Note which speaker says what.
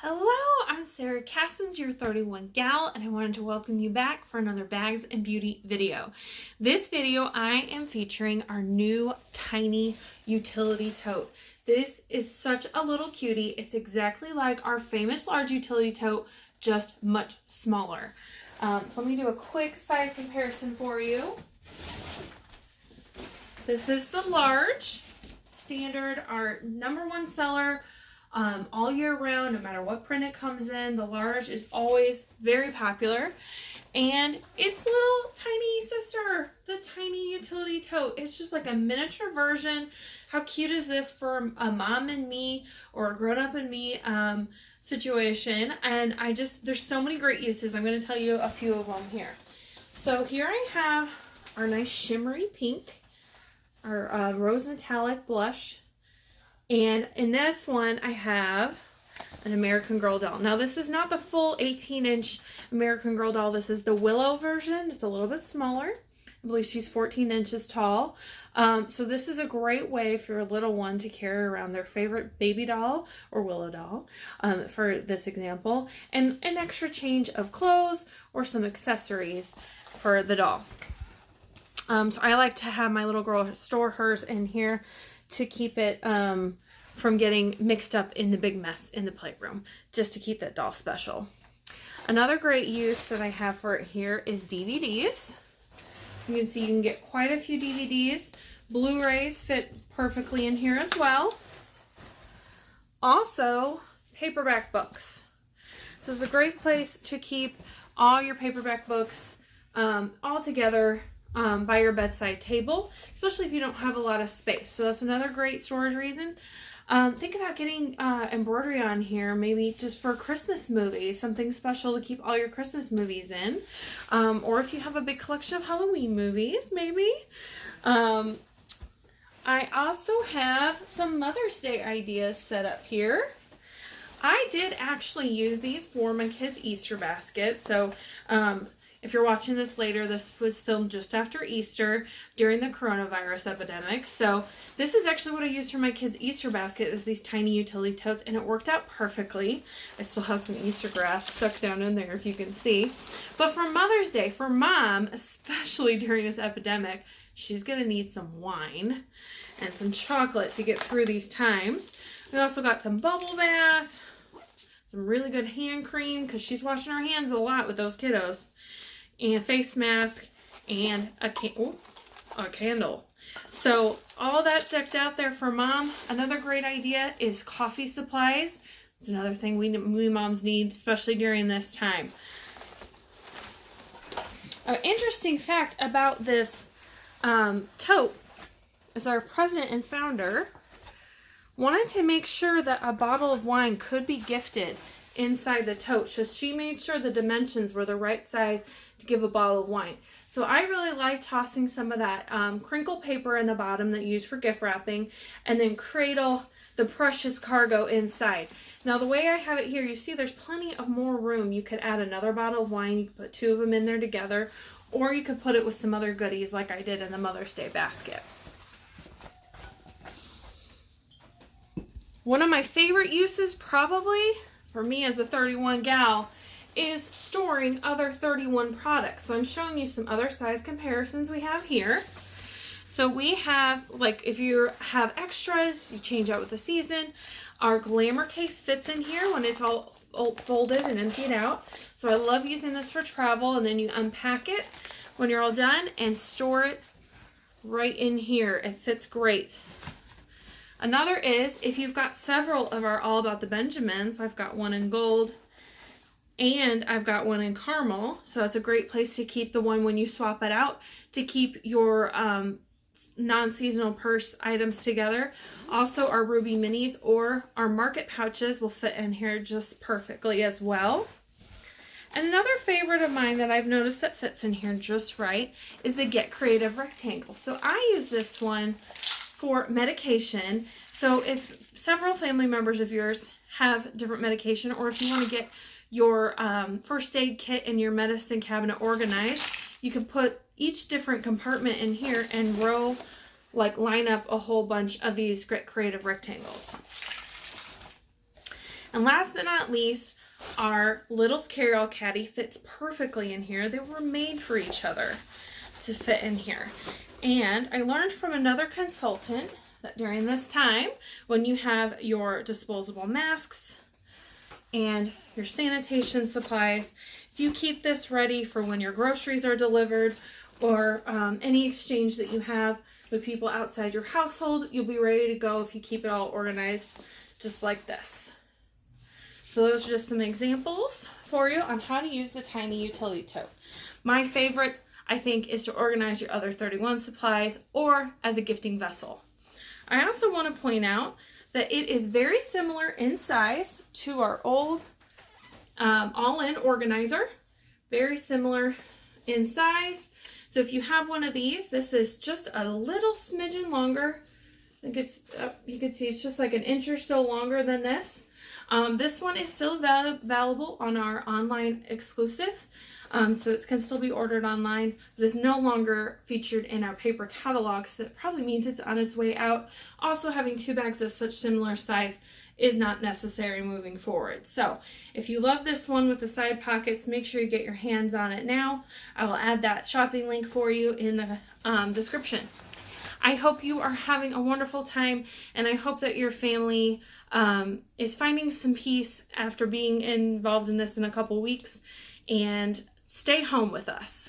Speaker 1: Hello, I'm Sarah Cassins, your 31 gal, and I wanted to welcome you back for another Bags and Beauty video. This video, I am featuring our new Tiny Utility Tote. This is such a little cutie. It's exactly like our famous large utility tote, just much smaller. So let me do a quick size comparison for you. This is the large, standard, our #1 seller. All year round, no matter what print it comes in. The large is always very popular. And its little tiny sister, the Tiny Utility Tote. It's just like a miniature version. How cute is this for a mom and me or a grown-up and me situation? And there's so many great uses. I'm going to tell you a few of them here. So here I have our nice shimmery pink, our rose metallic blush. And in this one, I have an American Girl doll. Now, this is not the full 18-inch American Girl doll. This is the Willow version. It's a little bit smaller. I believe she's 14 inches tall. So this is a great way for your little one to carry around their favorite baby doll or Willow doll, for this example, and an extra change of clothes or some accessories for the doll. So I like to have my little girl store hers in here to keep it from getting mixed up in the big mess in the playroom, just to keep that doll special. Another great use that I have for it here is DVDs. You can see you can get quite a few DVDs. Blu-rays fit perfectly in here as well. Also, paperback books. So it's a great place to keep all your paperback books all together by your bedside table, especially if you don't have a lot of space. So that's another great storage reason. Think about getting embroidery on here, maybe just for a Christmas movie, something special to keep all your Christmas movies in. Or if you have a big collection of Halloween movies, maybe. I also have some Mother's Day ideas set up here. I did actually use these for my kids' Easter basket. So if you're watching this later, this was filmed just after Easter during the coronavirus epidemic. So this is actually what I used for my kids' Easter basket, is these tiny utility totes, and it worked out perfectly. I still have some Easter grass stuck down in there, if you can see. But for Mother's Day, for Mom, especially during this epidemic, she's going to need some wine and some chocolate to get through these times. We also got some bubble bath, some really good hand cream, because she's washing her hands a lot with those kiddos, and a face mask, and a candle. So all that decked out there for Mom. Another great idea is coffee supplies. It's another thing we moms need, especially during this time. An interesting fact about this tote is our president and founder wanted to make sure that a bottle of wine could be gifted inside the tote. So she made sure the dimensions were the right size to give a bottle of wine. So I really like tossing some of that crinkle paper in the bottom that you use for gift wrapping, and then cradle the precious cargo inside. Now the way I have it here, you see there's plenty of more room. You could add another bottle of wine. You could put two of them in there together, or you could put it with some other goodies like I did in the Mother's Day basket. One of my favorite uses, probably for me as a 31 gal, is storing other 31 products. So I'm showing you some other size comparisons we have here. So we have, like, if you have extras, you change out with the season. Our Glamour case fits in here when it's all folded and emptied out. So I love using this for travel, and then you unpack it when you're all done and store it right in here. It fits great. Another is if you've got several of our All About the Benjamins. I've got one in gold and I've got one in caramel. So that's a great place to keep the one when you swap it out, to keep your non-seasonal purse items together. Also, our Ruby Minis or our Market pouches will fit in here just perfectly as well. And another favorite of mine that I've noticed that fits in here just right is the Get Creative rectangle. So I use this one for medication. So if several family members of yours have different medication, or if you want to get your first aid kit and your medicine cabinet organized, you can put each different compartment in here and line up a whole bunch of these Get Creative rectangles. And last but not least, our Little's Carry-All Caddy fits perfectly in here. They were made for each other to fit in here. And I learned from another consultant that during this time, when you have your disposable masks and your sanitation supplies, if you keep this ready for when your groceries are delivered or any exchange that you have with people outside your household, you'll be ready to go if you keep it all organized just like this. So those are just some examples for you on how to use the tiny utility tote. My favorite, I think, is to organize your other 31 supplies or as a gifting vessel. I also want to point out that it is very similar in size to our old all-in organizer. Very similar in size. So if you have one of these, this is just a little smidgen longer. I think it's, you can see it's just like an inch or so longer than this. This one is still available on our online exclusives, so it can still be ordered online, but is no longer featured in our paper catalog, so that probably means it's on its way out. Also, having 2 bags of such similar size is not necessary moving forward. So if you love this one with the side pockets, make sure you get your hands on it now. I will add that shopping link for you in the description. I hope you are having a wonderful time, and I hope that your family is finding some peace after being involved in this in a couple weeks, and stay home with us.